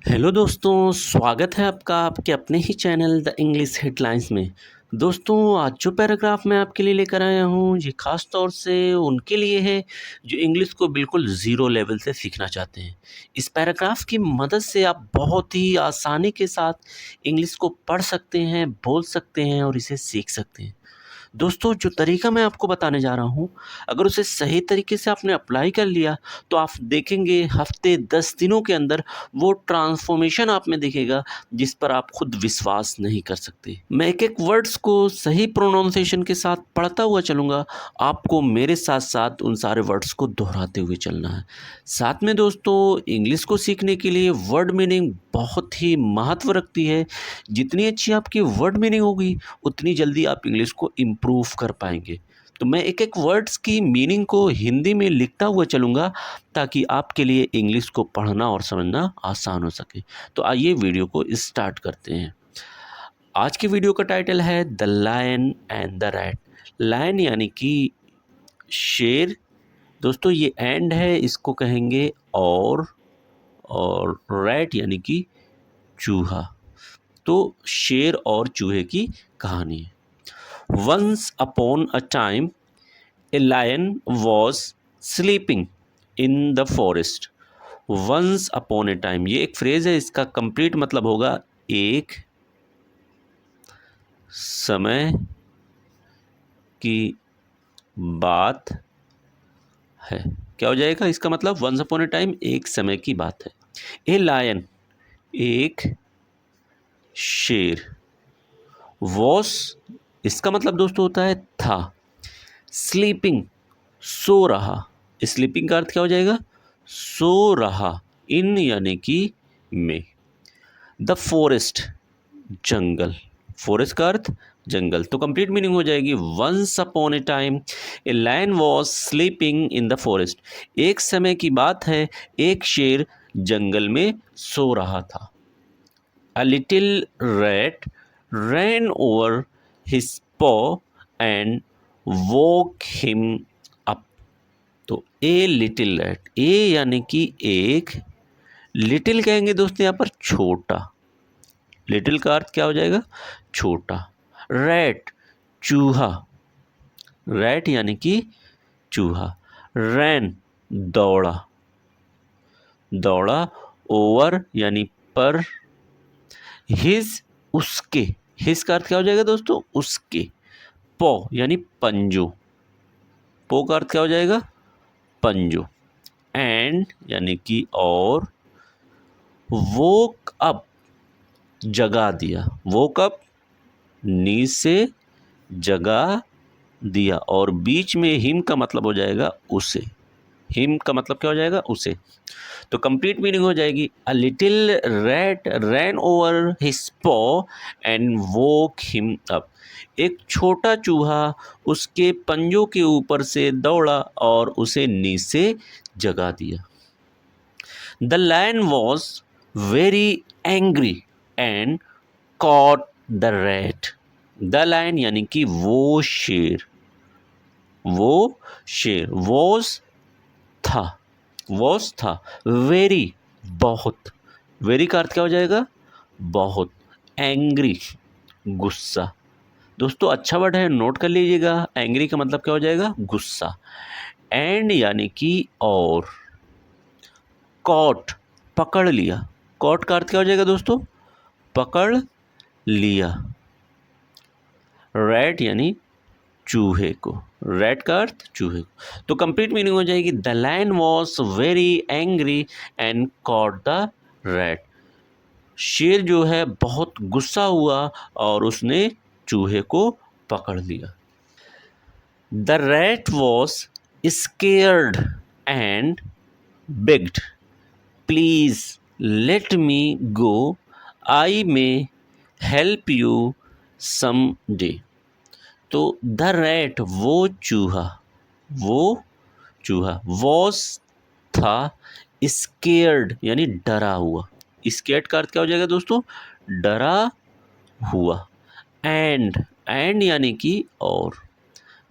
Hello दोस्तों, स्वागत है आपका आपके अपने ही चैनल द इंग्लिश हेडलाइंस में। दोस्तों, आज जो पैराग्राफ मैं आपके लिए लेकर आया हूँ, ये ख़ास तौर से उनके लिए है जो इंग्लिश को बिल्कुल ज़ीरो लेवल से सीखना चाहते हैं। इस पैराग्राफ की मदद से आप बहुत ही आसानी के साथ इंग्लिश को पढ़ सकते हैं, बोल सकते हैं और इसे सीख सकते हैं। दोस्तों, जो तरीका मैं आपको बताने जा रहा हूँ, अगर उसे सही तरीके से आपने अप्लाई कर लिया, तो आप देखेंगे हफ़्ते 10 दिनों के अंदर वो ट्रांसफ़ॉर्मेशन आप में दिखेगा, जिस पर आप खुद विश्वास नहीं कर सकते। मैं एक-एक वर्ड्स को सही प्रोनाउंसिएशन के साथ पढ़ता हुआ चलूँगा, आपको मेरे साथ-साथ उन सारे वर्ड्स को दोहराते हुए चलना है। साथ में दोस्तों, इंग्लिश को सीखने के लिए वर्ड मीनिंग बहुत ही महत्व रखती है। जितनी अच्छी आपकी वर्ड मीनिंग होगी, उतनी जल्दी आप इंग्लिश को इम्प्रूव कर पाएँगे। तो मैं एक-एक वर्ड्स की मीनिंग को हिंदी में लिखता हुआ चलूँगा, ताकि आपके लिए इंग्लिश को पढ़ना और समझना आसान हो सके। तो आइए वीडियो को स्टार्ट करते हैं। आज की वीडियो का टाइटल है the lion and the rat. Lion यानी कि शेर। दोस्तों, ये एंड है, इसको कहेंगे और रैट यानी कि चूहा। तो शेर और चूहे की कहानी है। Once upon a time, a lion was sleeping in the forest. Once upon a time, ये एक फ्रेज है, इसका कंप्लीट मतलब होगा एक समय की बात है। क्या हो जाएगा इसका मतलब? वंस अपॉन ए टाइम, एक समय की बात है। ए लायन, एक शेर। वॉस, इसका मतलब दोस्तों होता है था। स्लीपिंग, सो रहा। स्लीपिंग का अर्थ क्या हो जाएगा? सो रहा। इन यानी कि में। The forest, jungle. फॉरेस्ट का अर्थ जंगल। तो कंप्लीट मीनिंग हो जाएगी once upon a time a lion was sleeping in the forest. एक समय की बात है, एक शेर जंगल में सो रहा था। A little rat ran over his paw and woke him up. तो ए लिटिल रैट, ए यानी कि एक, लिटिल कहेंगे दोस्तों यहाँ पर छोटा। लिटिल का अर्थ क्या हो जाएगा? छोटा। रैट, चूहा। रैट यानी कि चूहा। रैन, दौड़ा। दौड़ा। ओवर यानी पर। हिज, उसके। हिज का अर्थ क्या हो जाएगा दोस्तों? उसके। पो यानी पंजो। पो का अर्थ क्या हो जाएगा? पंजो। एंड यानी कि और। वोक अप, जगा दिया। वोक अप, नींद से जगा दिया। और बीच में हिम का मतलब हो जाएगा उसे। हिम का मतलब क्या हो जाएगा? उसे। तो कंप्लीट मीनिंग हो जाएगी a little rat rain over his पॉ एंड वोक हिम अप। एक छोटा चूहा उसके पंजों के ऊपर से दौड़ा और उसे नींद से जगा दिया। The lion was very angry and caught the rat. The lion यानी कि वो शेर। वो शेर। वॉज, था। वॉज था। वेरी, बहुत। वेरी का अर्थ क्या हो जाएगा? बहुत। एंग्री, गुस्सा। दोस्तों, अच्छा वर्ड है, नोट कर लीजिएगा। एंग्री का मतलब क्या हो जाएगा? गुस्सा। एंड यानी कि और। कॉट, पकड़ लिया। कॉट का अर्थ क्या हो जाएगा दोस्तों? पकड़ लिया। रैट यानी चूहे को। रैट का अर्थ चूहे को। तो कंप्लीट मीनिंग हो जाएगी the lion was very angry and caught the rat. शेर जो है बहुत गुस्सा हुआ और उसने चूहे को पकड़ लिया। The rat was scared and begged, please let me go, I may help you some day. तो द रैट, वो चूहा, वो चूहा। वॉज, था। स्केयर्ड यानी डरा हुआ। स्केयर्ड का अर्थ क्या हो जाएगा दोस्तों? डरा हुआ। एंड यानी कि और।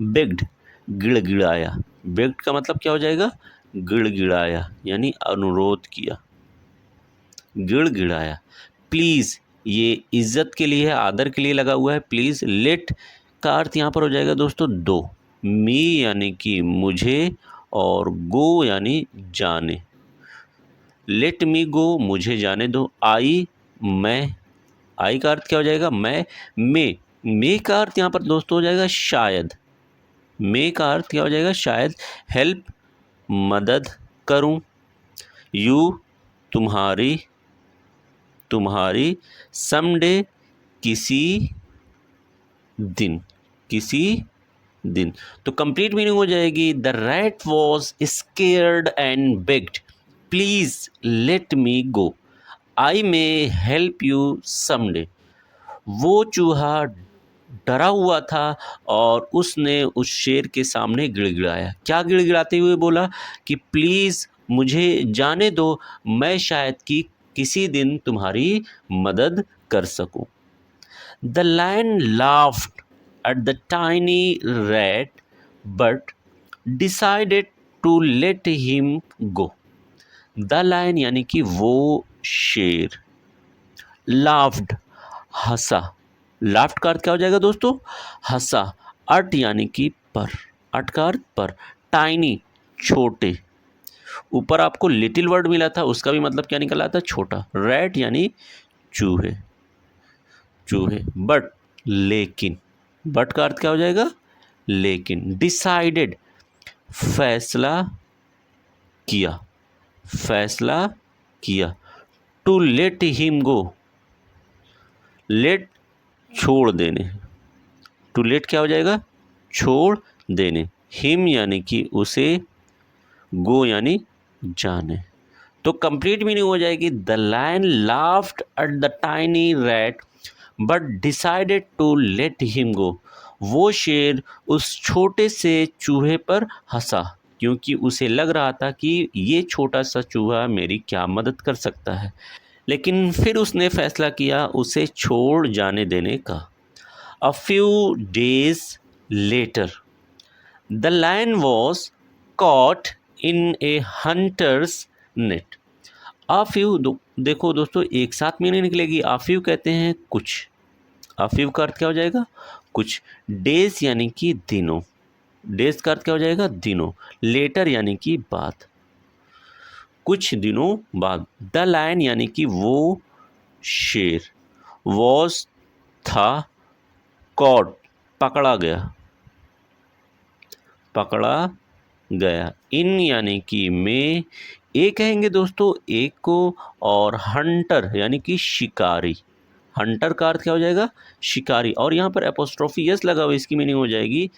बेग्ड, गिड़गिड़ाया। बेग्ड का मतलब क्या हो जाएगा? गिड़गिड़ाया यानी अनुरोध किया। गिड़गिड़ाया। प्लीज़ ये इज्जत के लिए है, आदर के लिए लगा हुआ है। प्लीज़ लेट का अर्थ यहाँ पर हो जाएगा दोस्तों दो। मी यानी कि मुझे और गो यानी जाने। लेट मी गो मुझे जाने दो। आई मैं, आई का अर्थ क्या हो जाएगा मैं। मे का अर्थ यहाँ पर दोस्तों हो जाएगा शायद। मे का अर्थ क्या हो जाएगा शायद। हेल्प मदद करूं। यू तुम्हारी, तुम्हारी। समडे किसी दिन, किसी दिन। तो कंप्लीट मीनिंग हो जाएगी the rat was scared and bagged please let me go, I may help you someday. वो चूहा डरा हुआ था और उसने उस शेर के सामने गिड़गिड़ाया। क्या गिड़गिड़ाते हुए बोला कि प्लीज़ मुझे जाने दो, मैं शायद कि किसी दिन तुम्हारी मदद कर सकूं। The lion laughed at the tiny rat but decided to let him go. The lion यानी कि वो शेर। लाफ्ड हंसा। लाफ्ट का अर्थ क्या हो जाएगा दोस्तों हंसा। अट यानी कि पर, अट का अर्थ पर। टाइनी छोटे। ऊपर आपको लिटिल वर्ड मिला था, उसका भी मतलब क्या निकला था छोटा। रैट यानी चूहे, चूहे। बट लेकिन, बट का अर्थ क्या हो जाएगा लेकिन। डिसाइडेड फैसला किया, फैसला किया। To let him go, let छोड़ देने। टू लेट क्या हो जाएगा छोड़ देने। हिम यानी कि उसे, गो यानी जाने। तो कंप्लीट मीनिंग हो जाएगी the lion laughed at the tiny rat but decided to let him go. वो शेर उस छोटे से चूहे पर हंसा क्योंकि उसे लग रहा था कि ये छोटा सा चूहा मेरी क्या मदद कर सकता है, लेकिन फिर उसने फैसला किया उसे छोड़ जाने देने का। A few days later, the lion was caught in a hunter's net. A few देखो दोस्तों एक साथ मीनिंग निकलेगी। A few कहते हैं कुछ, A few का अर्थ क्या हो जाएगा कुछ। डेज यानी कि दिनों, डेज का अर्थ क्या हो जाएगा दिनों। लेटर यानी कि बाद, कुछ दिनों बाद। द लायन यानी कि वो शेर। वॉज था। कॉट पकड़ा गया, पकड़ा गया। इन यानी कि में। एक कहेंगे दोस्तों एक को, और हंटर यानी कि शिकारी। हंटर का अर्थ क्या हो जाएगा शिकारी, और यहाँ पर एपोस्ट्रोफी यस लगा हुआ, इसकी मीनिंग हो जाएगी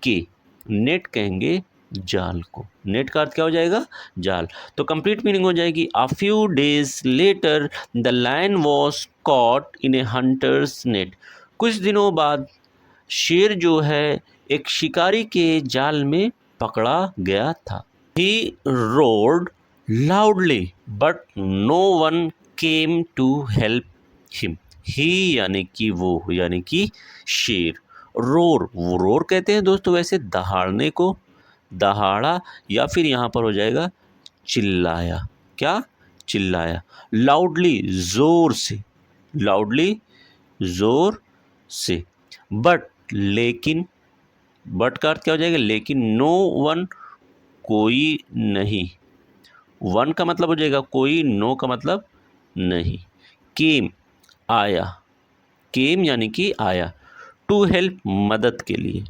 के। नेट कहेंगे जाल को, नेट का अर्थ क्या हो जाएगा जाल। तो कंप्लीट मीनिंग हो जाएगी a few days later the lion was caught in a hunter's net. कुछ दिनों बाद शेर जो है एक शिकारी के जाल में पकड़ा गया था। He roared loudly but no one came to help him. He यानी कि वो, यानी कि शेर। रोर, वो रोर कहते हैं दोस्तों वैसे दहाड़ने को, दहाड़ा, या फिर यहाँ पर हो जाएगा चिल्लाया। क्या चिल्लाया। लाउडली जोर से, लाउडली जोर से। बट लेकिन, बट का अर्थ क्या हो जाएगा लेकिन। नो वन कोई नहीं, वन का मतलब हो जाएगा कोई, नो का मतलब नहीं। केम आया, केम यानी कि आया। टू हेल्प मदद के लिए,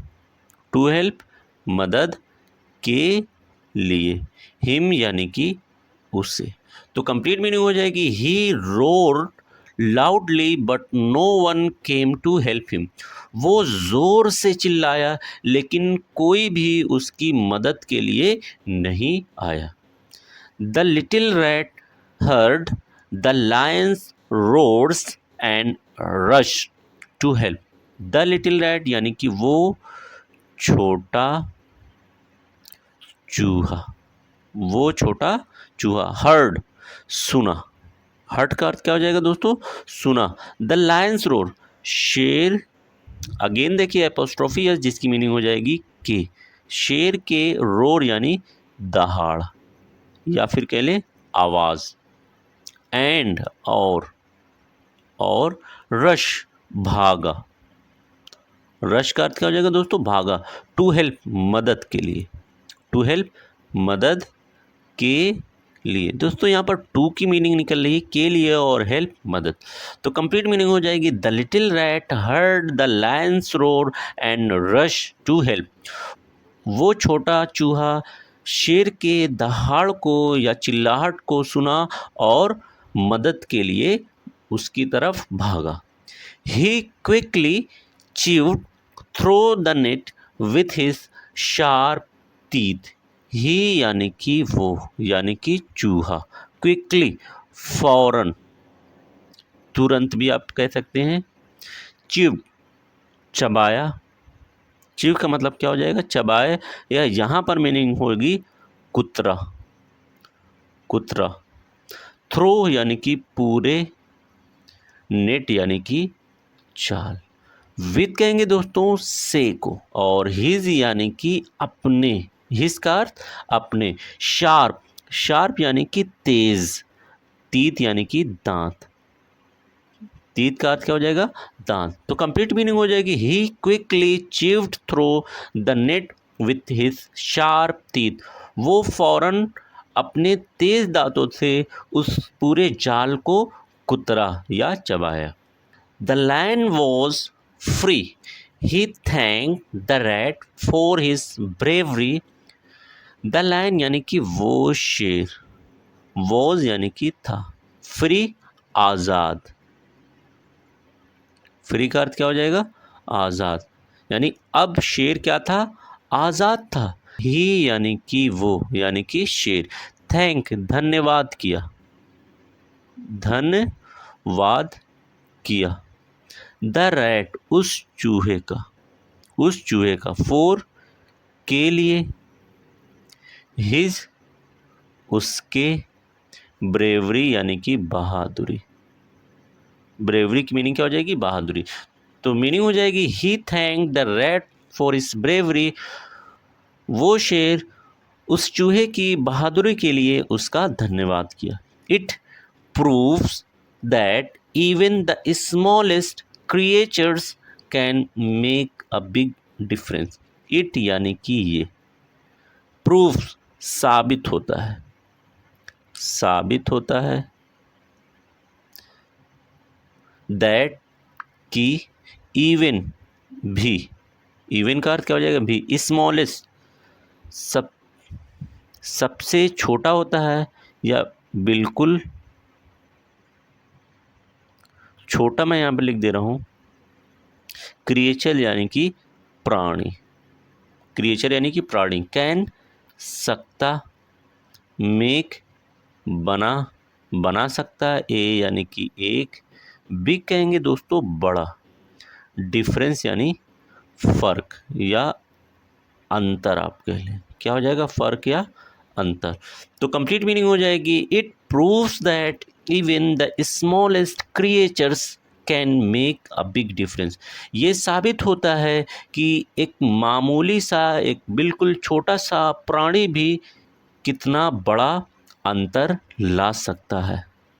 टू हेल्प मदद के लिए। हिम यानी कि उसे। तो कंप्लीट मीनिंग हो जाएगी ही roar loudly but no one came to help him. वो जोर से चिल्लाया लेकिन कोई भी उसकी मदद के लिए नहीं आया। The little rat heard the lion's roars and rush to help. The little rat यानी कि वो छोटा चूहा, वो छोटा चूहा। हर्ड सुना, हर्ट का अर्थ क्या हो जाएगा दोस्तों सुना। द लायंस रोर शेर, अगेन देखिए एपोस्ट्रोफी है जिसकी मीनिंग हो जाएगी के। शेर के रोर यानी दहाड़, या फिर कह लें आवाज, एंड और रश भागा। रश का अर्थ क्या हो जाएगा दोस्तों? भागा। टू हेल्प मदद के लिए, टू हेल्प मदद के लिए। दोस्तों यहाँ पर टू की मीनिंग निकल रही है के लिए और हेल्प मदद, तो कंप्लीट मीनिंग हो जाएगी the little rat heard the lion's roar and rush to help. वो छोटा चूहा शेर के दहाड़ को या चिल्लाहट को सुना और मदद के लिए उसकी तरफ भागा। He quickly chewed through the net with his sharp teeth. He यानी कि वो, यानी कि चूहा, quickly फौरन, तुरंत भी आप कह सकते हैं। chewed चबाया, chew का मतलब क्या हो जाएगा? चबाए, या यहाँ पर मीनिंग होगी कुतरा, कुतरा। थ्रो यानी कि पूरे, नेट यानी कि चाल। विद कहेंगे दोस्तों से को, और हिज यानी कि अपने, हिज का अर्थ अपने। शार्प, शार्प यानी कि तेज, तीत यानी कि दांत, तीत का अर्थ क्या हो जाएगा? दांत। तो कंप्लीट मीनिंग हो जाएगी ही quickly chewed through the net with his sharp teeth. वो फौरन अपने तेज दांतों से उस पूरे जाल को कुतरा या चबाया। The lion was free. He thanked the rat for his bravery. The lion यानी कि वो शेर, was यानी कि था, free आज़ाद, फ्री का अर्थ क्या हो जाएगा? आज़ाद। यानी अब शेर क्या था? आज़ाद था। ही यानी कि वो, यानी कि शेर। थैंक धन्यवाद किया, धन्यवाद किया। द रैट उस चूहे का, उस चूहे का। फोर के लिए, हिज उसके, ब्रेवरी यानी कि बहादुरी, ब्रेवरी की मीनिंग क्या हो जाएगी? बहादुरी। तो मीनिंग हो जाएगी ही thank the rat for his bravery. वो शेर उस चूहे की बहादुरी के लिए उसका धन्यवाद किया। It proves that even the smallest creatures can make a big difference. It यानी कि ये, proof साबित होता है, साबित होता है। that कि even भी, even का अर्थ क्या हो जाएगा? भी। smallest सबसे छोटा होता है, या बिल्कुल छोटा, मैं यहाँ पर लिख दे रहा हूँ। क्रिएचर यानी कि प्राणी, क्रिएचर यानी कि प्राणी। कैन सकता, मेक बना, बना सकता है। ए यानी कि एक। बिग कहेंगे दोस्तों बड़ा। डिफरेंस यानी फर्क या अंतर, आप कह लें। क्या हो जाएगा? फर्क या अंतर। तो कंप्लीट मीनिंग हो जाएगी it proves that even the smallest creatures can make a big difference. ये साबित होता है कि एक मामूली सा, एक बिल्कुल छोटा सा प्राणी भी कितना बड़ा अंतर ला सकता है।